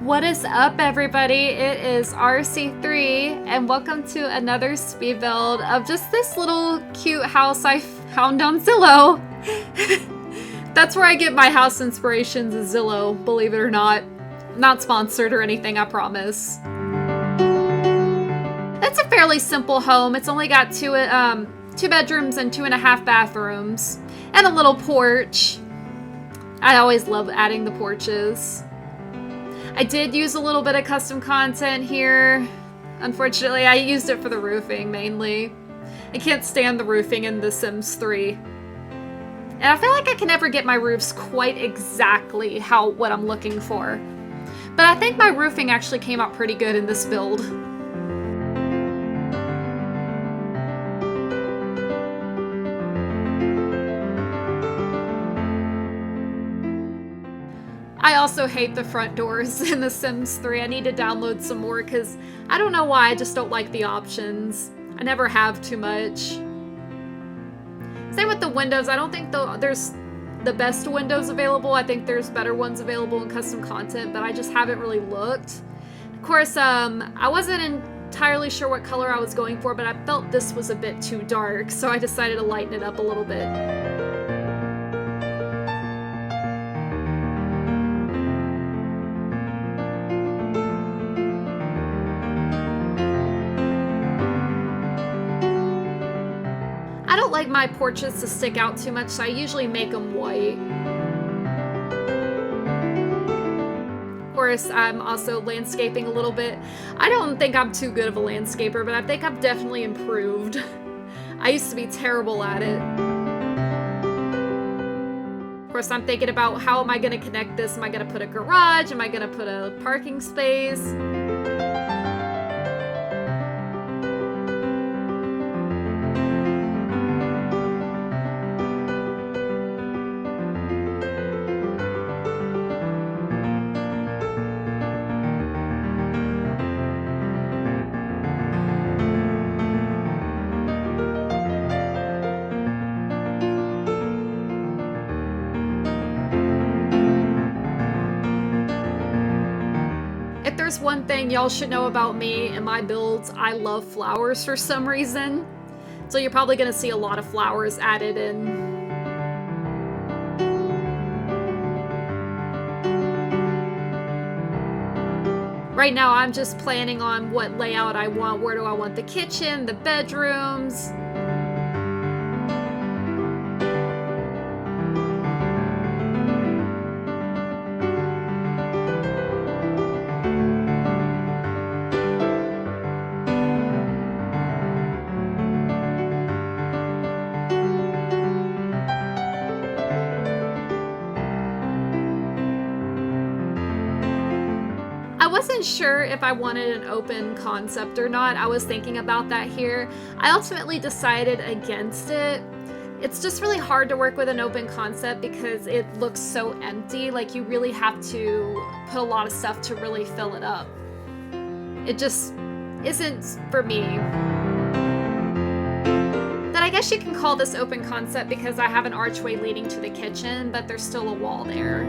What is up, everybody? It is RC3, and welcome to another speed build of just this little cute house I found on Zillow. That's where I get my house inspirations, is Zillow, believe it or not. Not sponsored or anything, I promise. It's a fairly simple home. It's only got two bedrooms and 2.5 bathrooms, and a little porch. I always love adding the porches. I did use a little bit of custom content here. Unfortunately, I used it for the roofing mainly. I can't stand the roofing in The Sims 3. And I feel like I can never get my roofs quite exactly what I'm looking for. But I think my roofing actually came out pretty good in this build. I also hate the front doors in The Sims 3. I need to download some more because I don't know why, I just don't like the options. I never have too much. Same with the windows. I don't think there's the best windows available. I think there's better ones available in custom content, but I just haven't really looked. Of course, I wasn't entirely sure what color I was going for, but I felt this was a bit too dark, so I decided to lighten it up a little bit. I don't like my porches to stick out too much, so I usually make them white. Of course, I'm also landscaping a little bit. I don't think I'm too good of a landscaper, but I think I've definitely improved. I used to be terrible at it. Of course, I'm thinking about how am I going to connect this? Am I going to put a garage? Am I going to put a parking space? If there's one thing y'all should know about me and my builds, I love flowers for some reason. So you're probably going to see a lot of flowers added in. Right now I'm just planning on what layout I want. Where do I want the kitchen, the bedrooms? I wasn't sure if I wanted an open concept or not. I was thinking about that here. I ultimately decided against it. It's just really hard to work with an open concept because it looks so empty. Like, you really have to put a lot of stuff to really fill it up. It just isn't for me. Then I guess you can call this open concept because I have an archway leading to the kitchen, but there's still a wall there.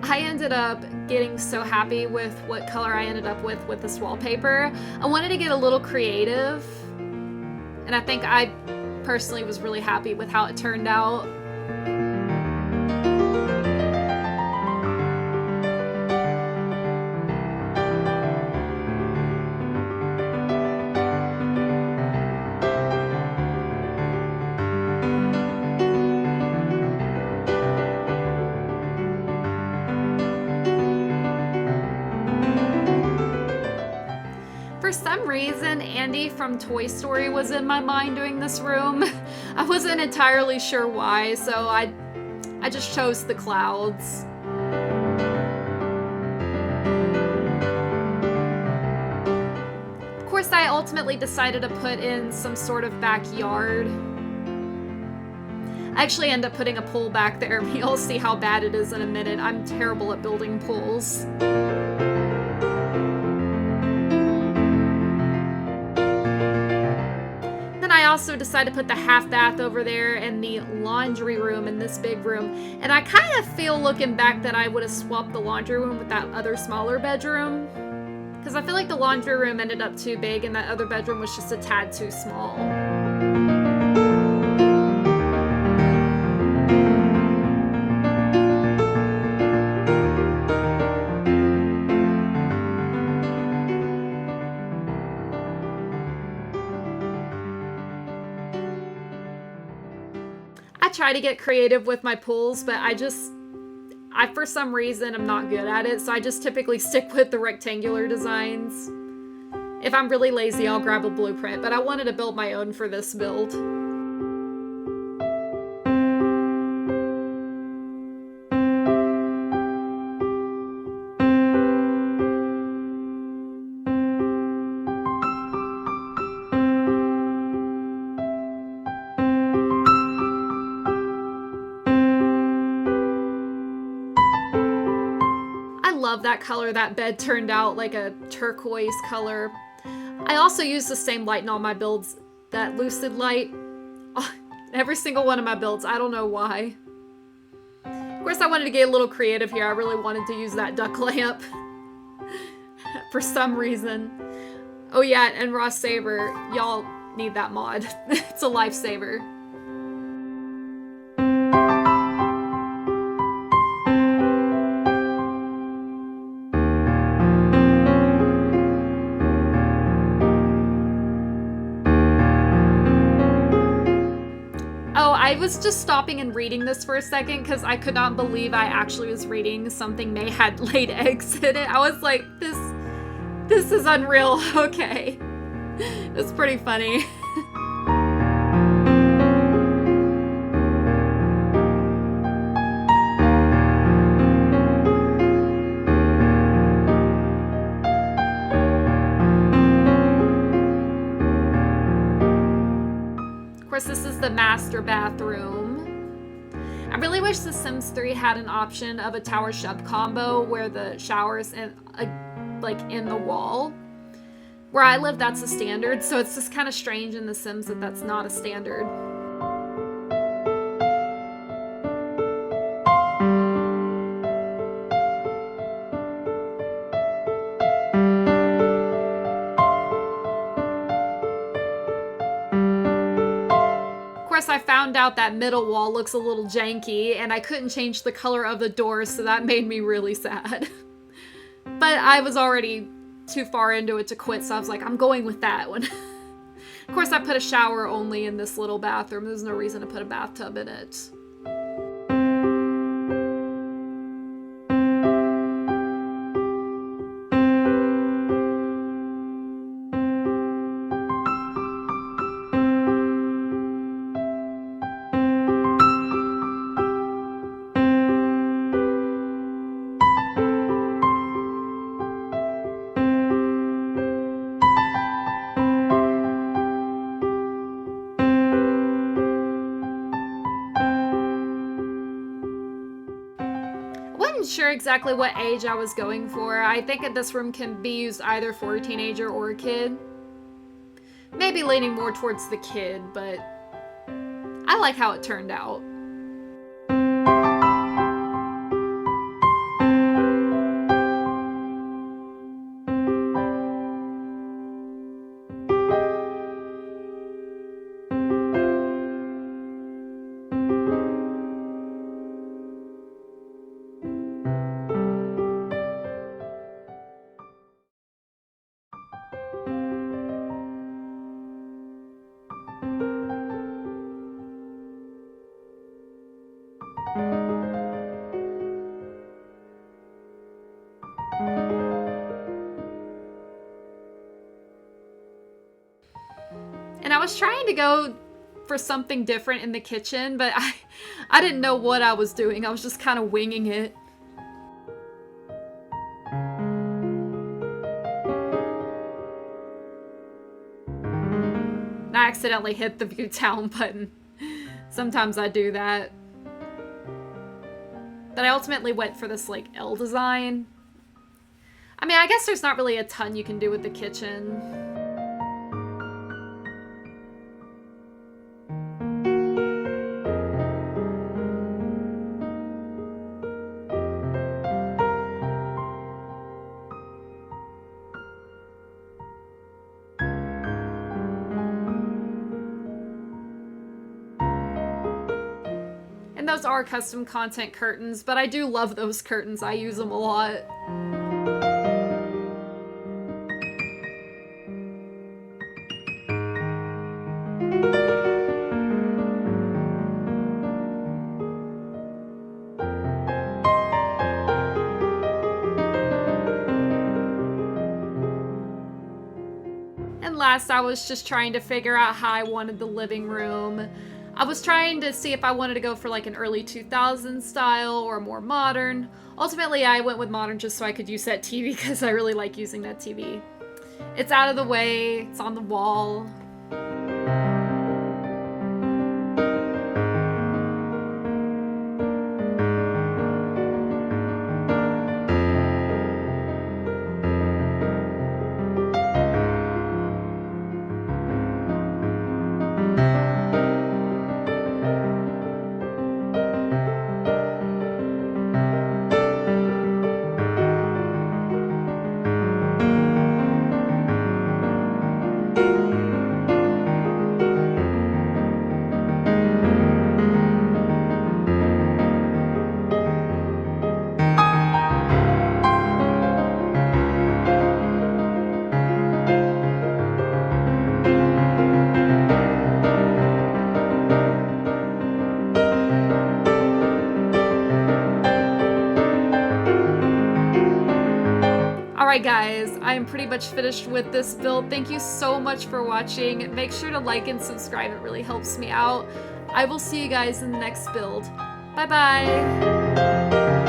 I ended up getting so happy with what color I ended up with this wallpaper. I wanted to get a little creative, and I think I personally was really happy with how it turned out. For some reason, Andy from Toy Story was in my mind doing this room. I wasn't entirely sure why, so I just chose the clouds. Of course, I ultimately decided to put in some sort of backyard. I actually end up putting a pool back there. You'll see how bad it is in a minute. I'm terrible at building pools. also decided to put the half bath over there and the laundry room in this big room. And I kind of feel, looking back, that I would have swapped the laundry room with that other smaller bedroom. Because I feel like the laundry room ended up too big and that other bedroom was just a tad too small. I try to get creative with my pools, but I for some reason, I'm not good at it, so I just typically stick with the rectangular designs. If I'm really lazy, I'll grab a blueprint, but I wanted to build my own for this build. Love that color. That bed turned out like a turquoise color. I also use the same light in all my builds, that lucid light. Oh, every single one of my builds. I don't know why. Of course, I wanted to get a little creative here. I really wanted to use that duck lamp for some reason. Oh yeah, and Raw Saber, y'all need that mod. It's a lifesaver. I was just stopping and reading this for a second because I could not believe I actually was reading something May had laid eggs in it. I was like, this is unreal. Okay. It's pretty funny. This is the master bathroom. I really wish The Sims 3 had an option of a tower shove combo where the shower's like in the wall. Where I live, that's a standard, so it's just kind of strange in The Sims that that's not a standard. I found out that middle wall looks a little janky and I couldn't change the color of the doors, so that made me really sad. But I was already too far into it to quit, so I was like, I'm going with that one. Of course, I put a shower only in this little bathroom. There's no reason to put a bathtub in it. Sure exactly what age I was going for. I think that this room can be used either for a teenager or a kid. Maybe leaning more towards the kid, but I like how it turned out. And I was trying to go for something different in the kitchen, but I didn't know what I was doing. I was just kind of winging it. I accidentally hit the view down button. Sometimes I do that. But I ultimately went for this like L design. I mean, I guess there's not really a ton you can do with the kitchen. those are custom content curtains, but I do love those curtains. I use them a lot. And last, I was just trying to figure out how I wanted the living room. I was trying to see if I wanted to go for like an early 2000s style or more modern. Ultimately, I went with modern just so I could use that TV because I really like using that TV. It's out of the way, it's on the wall. Alright guys, I am pretty much finished with this build. Thank you so much for watching. Make sure to like and subscribe, it really helps me out. I will see you guys in the next build. Bye bye!